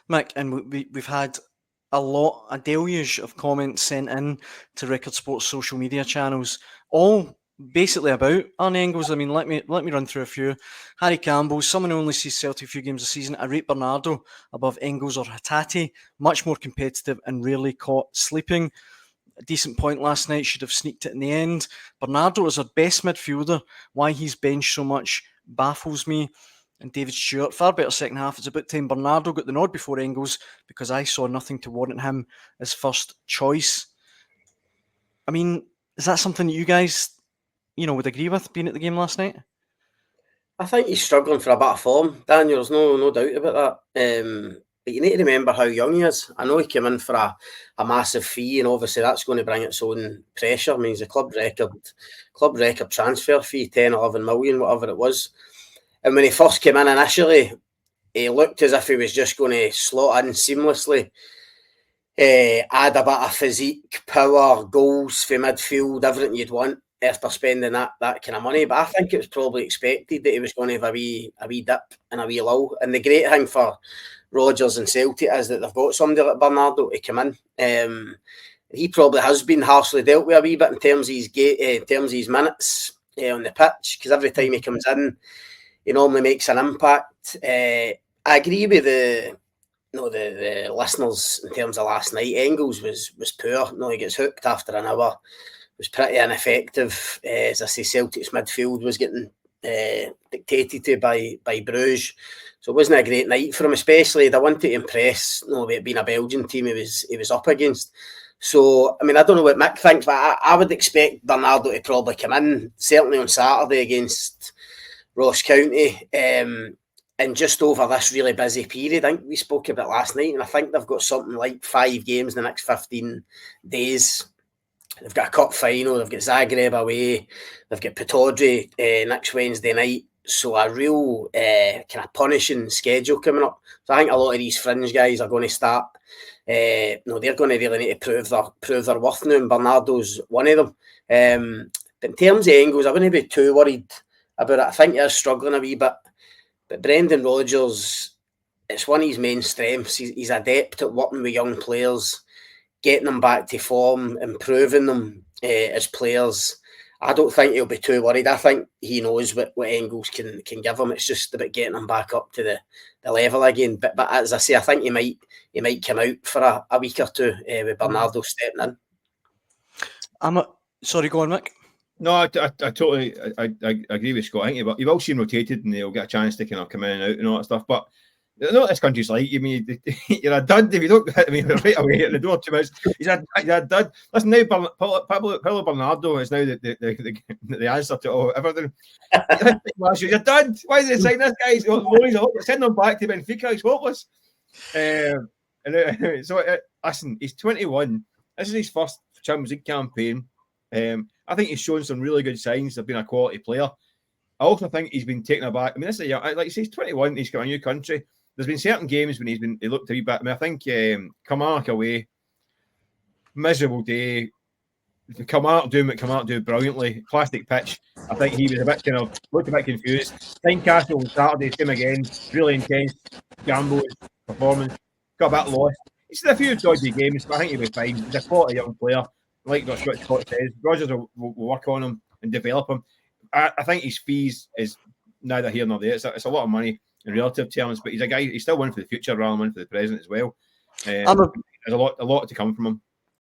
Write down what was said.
Mick, and we've had a deluge of comments sent in to Record Sports social media channels, all basically about Arne Engels. I mean, let me run through a few. Harry Campbell, someone who only sees Celtic a few games a season. I rate Bernardo above Engels or Hatate, much more competitive and rarely caught sleeping. A decent point last night, should have sneaked it in the end. Bernardo is our best midfielder. Why he's benched so much baffles me. And David Stewart, far better second half. It's about time Bernardo got the nod before Engels because I saw nothing to warrant him as first choice. I mean, is that something that you guys, would agree with, being at the game last night? I think he's struggling for a bit of form, Daniel. There's no doubt about that. But you need to remember how young he is. I know he came in for a massive fee, and obviously that's going to bring its own pressure. I mean, he's a club record transfer fee, 10, 11 million, whatever it was. And when he first came in initially, he looked as if he was just going to slot in seamlessly, add a bit of physique, power, goals for midfield, everything you'd want after spending that kind of money. But I think it was probably expected that he was going to have a wee dip and a wee lull. And the great thing for Rodgers and Celtic is that they've got somebody like Bernardo to come in. He probably has been harshly dealt with a wee bit in terms of his minutes on the pitch, because every time he comes in, he normally makes an impact. I agree with the listeners in terms of last night. Engels was poor. He gets hooked after an hour. Was pretty ineffective. As I say, Celtic's midfield was getting dictated to by Bruges. So it wasn't a great night for him, especially they wanted to impress, it being a Belgian team he was up against. So, I mean, I don't know what Mick thinks, but I would expect Bernardo to probably come in, certainly on Saturday against Ross County, and just over this really busy period. I think we spoke about last night, and I think they've got something like 5 games in the next 15 days. They've got a cup final, they've got Zagreb away, they've got Pataudry next Wednesday night. So a real kind of punishing schedule coming up. So I think a lot of these fringe guys are going to start. They're going to really need to prove their worth now, and Bernardo's one of them. But in terms of Engels, I wouldn't be too worried about it. I think he's struggling a wee bit. But Brendan Rodgers, it's one of his main strengths. He's adept at working with young players, getting them back to form, improving them as players. I don't think he'll be too worried. I think he knows what Engels can give him. It's just about getting him back up to the level again. But as I say, I think he might come out for a week or two with Bernardo stepping in. Sorry, go on, Mick. No, I totally agree with Scott. I think you've all seen rotated and they'll get a chance to kind of come in and out and all that stuff. But you know what this country's like. You mean you're a dud if you don't hit me right away at the door 2 minutes. He's a dud. Listen, now Paulo Bernardo is now the answer to everything. You're dud. Why is he saying this guy? Send him back to Benfica. He's hopeless. Listen, he's 21. This is his first Champions League campaign. I think he's shown some really good signs of being a quality player. I also think he's been taken aback. I mean, this is like you say, he's 21. He's got a new country. There's been certain games when he looked a wee bit. I mean, I think Kilmarnock away, miserable day. Kilmarnock do brilliantly. Plastic pitch. I think he was looked a bit confused. Tynecastle on Saturday, same again. Really intense. Gambo's performance. Got a bit lost. He's had a few dodgy games, but I think he'll be fine. He's a quality young player. Like what Scott says, Rodgers will work on him and develop him. I think his fees is neither here nor there. It's a lot of money in relative terms, but he's a guy. He's still one for the future rather than one for the present as well. There's a lot to come from him.